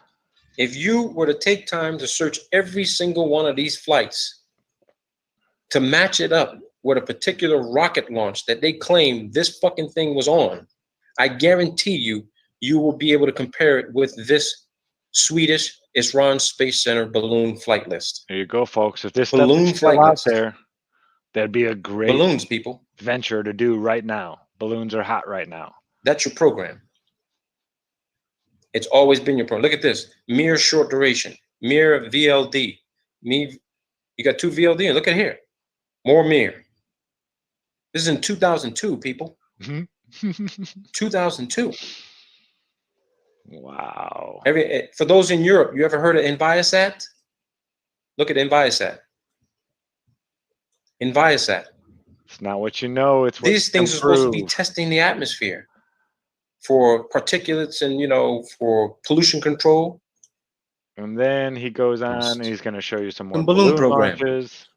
If you were to take time to search every single one of these flights to match it up with a particular rocket launch that they claim this fucking thing was on, I guarantee you will be able to compare it with this Swedish Isran Space Center balloon flight list. There you go, folks. If this balloon stuff is flight still out list. there, that'd be a great balloons, people. venture to do right now. Balloons are hot right now. That's your program. It's always been your program. Look at this. Mere short duration. Mere VLD. You got 2 VLD, and look at here. More mere. This is in 2002, people. 2002. Wow. For those in Europe, you ever heard of Enviasat? Look at Enviasat. Enviasat. It's not what you know. It's what these things are supposed to be testing the atmosphere for particulates and, for pollution control. And then he goes on and he's going to show you some more balloon launches.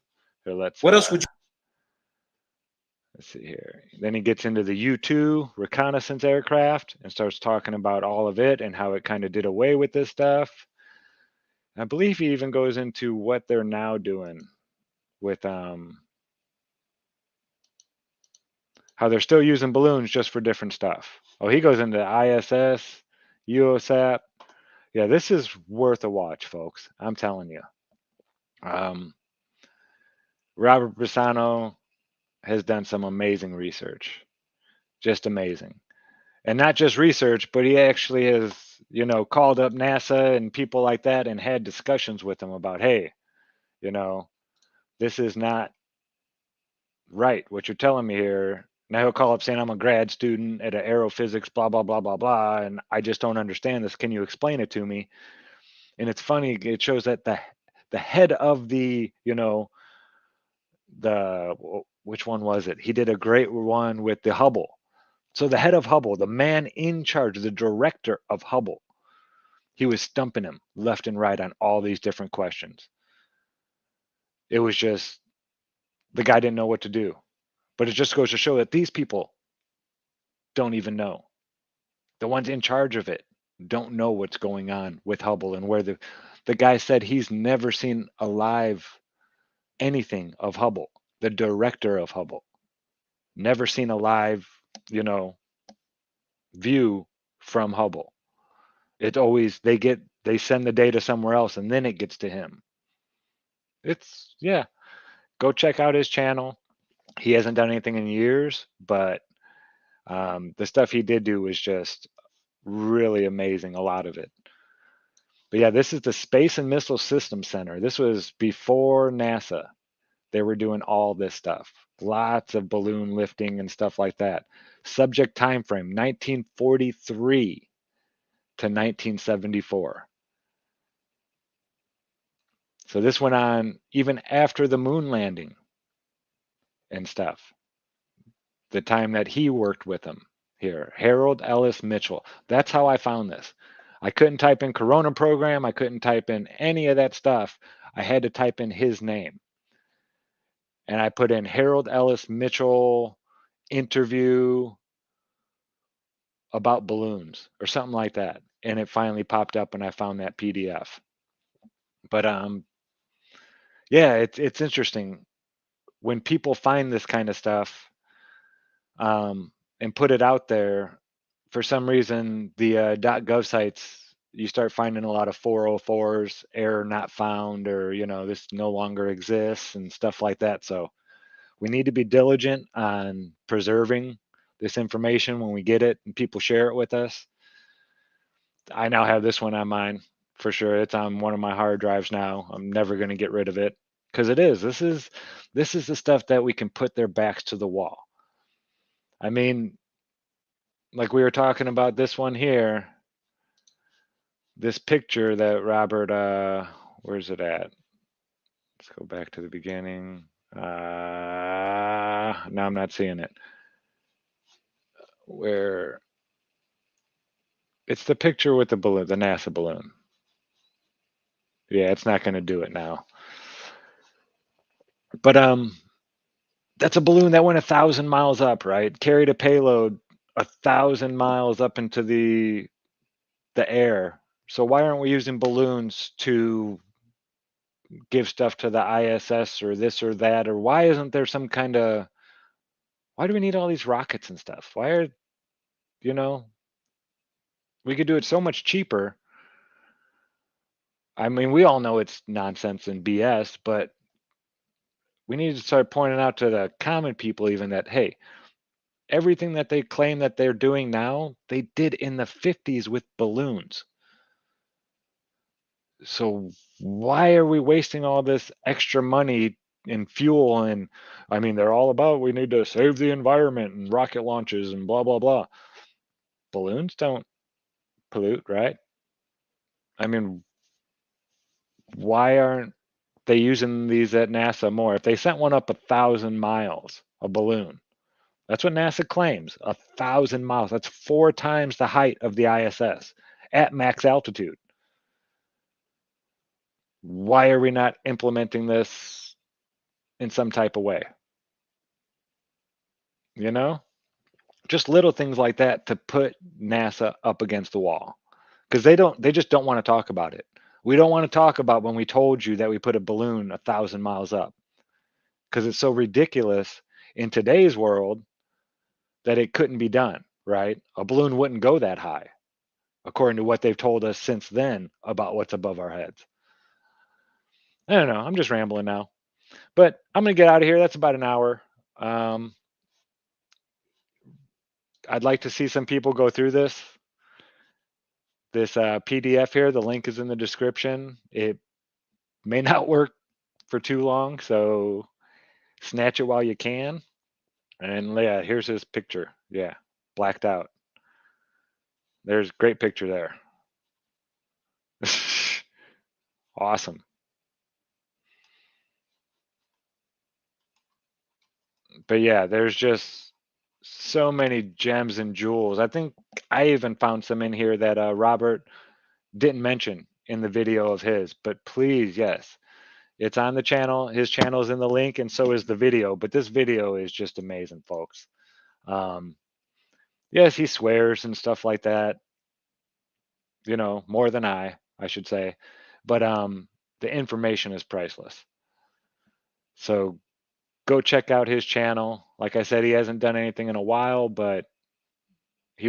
So what else would you? Let's see here. Then he gets into the U-2 reconnaissance aircraft and starts talking about all of it and how it kind of did away with this stuff. I believe he even goes into what they're now doing with how they're still using balloons just for different stuff. Oh, he goes into ISS, UOSAP. Yeah, this is worth a watch, folks. I'm telling you. Robert Bassano has done some amazing research. Just amazing. And not just research, but he actually has, called up NASA and people like that and had discussions with them about, hey, this is not right, what you're telling me here. Now he'll call up saying, I'm a grad student at an aerophysics, blah, blah, blah, blah, blah, and I just don't understand this. Can you explain it to me? And it's funny, it shows that the head of the, which one was it? He did a great one with the Hubble. So the head of Hubble, the man in charge, the director of Hubble, he was stumping him left and right on all these different questions. It was just, the guy didn't know what to do. But it just goes to show that these people don't even know. The ones in charge of it don't know what's going on with Hubble, and where the guy said he's never seen a live anything of Hubble. The director of Hubble never seen a live, view from Hubble. It always they send the data somewhere else and then it gets to him. It's go check out his channel. He hasn't done anything in years, but the stuff he did do was just really amazing, a lot of it. But yeah, this is the Space and Missile Systems Center. This was before NASA. They were doing all this stuff. Lots of balloon lifting and stuff like that. Subject time frame 1943 to 1974. So this went on even after the moon landing and stuff. The time that he worked with him here, Harold Ellis Mitchell. That's how I found this. I couldn't type in Corona program. I couldn't type in any of that stuff. I had to type in his name. And I put in Harold Ellis Mitchell interview about balloons or something like that. And it finally popped up and I found that PDF. But yeah, it's interesting when people find this kind of stuff and put it out there. For some reason, the .gov sites, you start finding a lot of 404s, error not found, or this no longer exists and stuff like that. So we need to be diligent on preserving this information when we get it and people share it with us. I now have this one on mine for sure. It's on one of my hard drives now. I'm never going to get rid of it because this is the stuff that we can put their backs to the wall. I mean, like we were talking about this one here, this picture that Robert, where's it at? Let's go back to the beginning. Now I'm not seeing it. Where it's the picture with the balloon, the NASA balloon. Yeah, it's not going to do it now. But that's a balloon that went 1,000 miles up, right? Carried a payload 1,000 miles up into the air. So why aren't we using balloons to give stuff to the ISS or this or that? Or why isn't there some kind of, why do we need all these rockets and stuff? Why are, we could do it so much cheaper. I mean, we all know it's nonsense and BS, but we need to start pointing out to the common people even that, hey, everything that they claim that they're doing now, they did in the 50s with balloons. So why are we wasting all this extra money in fuel? And I mean, they're all about, we need to save the environment and rocket launches and blah, blah, blah. Balloons don't pollute, right? I mean, why aren't they using these at NASA more? If they sent one up 1,000 miles, a balloon, that's what NASA claims, 1,000 miles. That's 4 times the height of the ISS at max altitude. Why are we not implementing this in some type of way? Just little things like that to put NASA up against the wall, because they just don't want to talk about it. We don't want to talk about when we told you that we put a balloon 1,000 miles up, because it's so ridiculous in today's world that it couldn't be done, right? A balloon wouldn't go that high, according to what they've told us since then about what's above our heads. I don't know. I'm just rambling now, but I'm going to get out of here. That's about an hour. I'd like to see some people go through this. this PDF here. The link is in the description. It may not work for too long, so snatch it while you can. And yeah, here's his picture. Yeah, blacked out. There's a great picture there. Awesome. But yeah, there's just so many gems and jewels. I think I even found some in here that Robert didn't mention in the video of his. But please, yes, it's on the channel. His channel is in the link, and so is the video. But this video is just amazing, folks. Yes, he swears and stuff like that. You know, more than I should say. But the information is priceless. So go check out his channel. Like I said, he hasn't done anything in a while, but he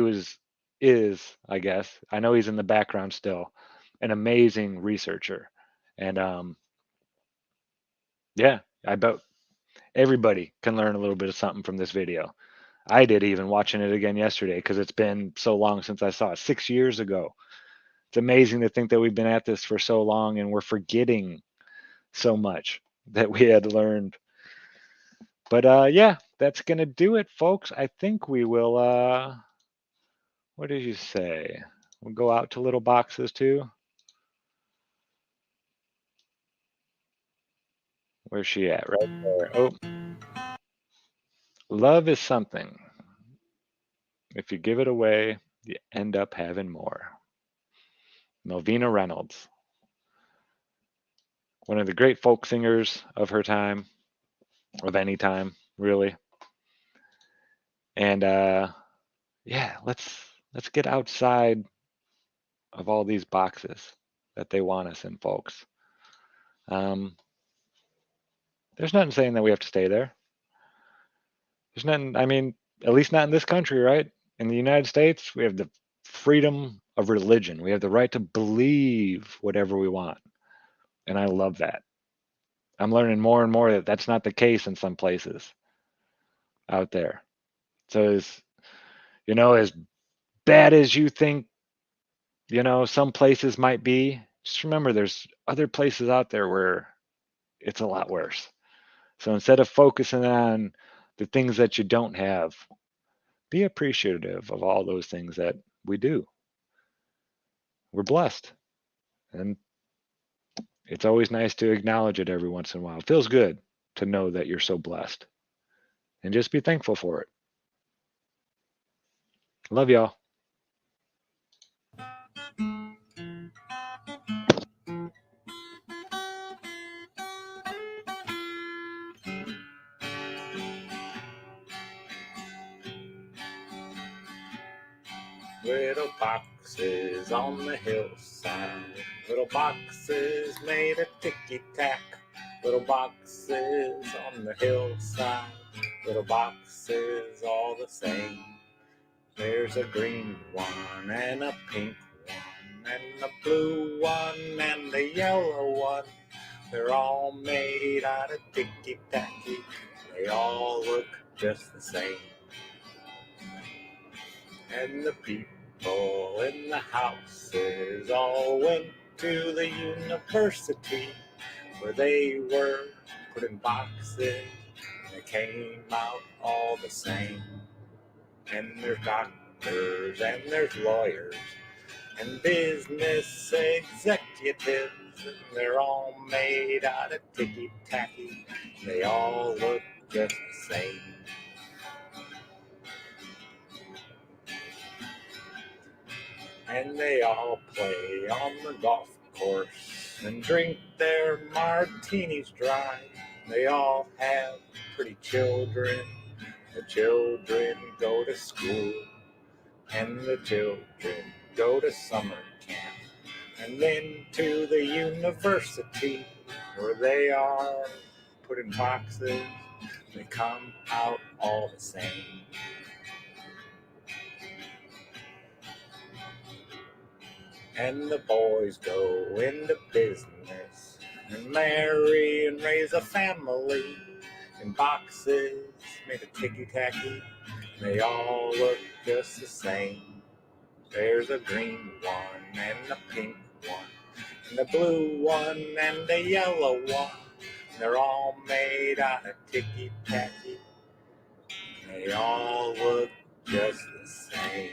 is, I guess. I know he's in the background still, an amazing researcher. And yeah, I bet everybody can learn a little bit of something from this video. I did, even watching it again yesterday, because it's been so long since I saw it, 6 years ago. It's amazing to think that we've been at this for so long and we're forgetting so much that we had learned. But yeah, that's gonna do it, folks. I think we will what did you say? We'll go out to little boxes too. Where's she at? Right there. Oh, love is something. If you give it away, you end up having more. Melvina Reynolds, one of the great folk singers of her time, of any time, really. And yeah, let's get outside of all these boxes that they want us in, folks. There's nothing saying that we have to stay there. There's nothing, I mean, at least not in this country, right? In the United States, we have the freedom of religion. We have the right to believe whatever we want. And I love that. I'm learning more and more that that's not the case in some places out there. So as bad as you think, some places might be, just remember there's other places out there where it's a lot worse. So instead of focusing on the things that you don't have, be appreciative of all those things that we do. We're blessed. And it's always nice to acknowledge it every once in a while. It feels good to know that you're so blessed. And just be thankful for it. Love y'all. Little boxes on the hillside, little boxes made of ticky-tack. Little boxes on the hillside, little boxes all the same. There's a green one and a pink one and a blue one and a yellow one. They're all made out of ticky-tacky. They all look just the same. And the people in the houses all went to the university, where they were put in boxes, and they came out all the same. And there's doctors, and there's lawyers, and business executives, and they're all made out of ticky-tacky. They all look just the same. And they all play on the golf course and drink their martinis dry. They all have pretty children. The children go to school, and the children go to summer camp, and then to the university, where they are put in boxes. They come out all the same. And the boys go into business and marry and raise a family in boxes made of ticky-tacky. They all look just the same. There's a green one and the pink one, and the blue one, and the yellow one. They're all made out of ticky-tacky. They all look just the same.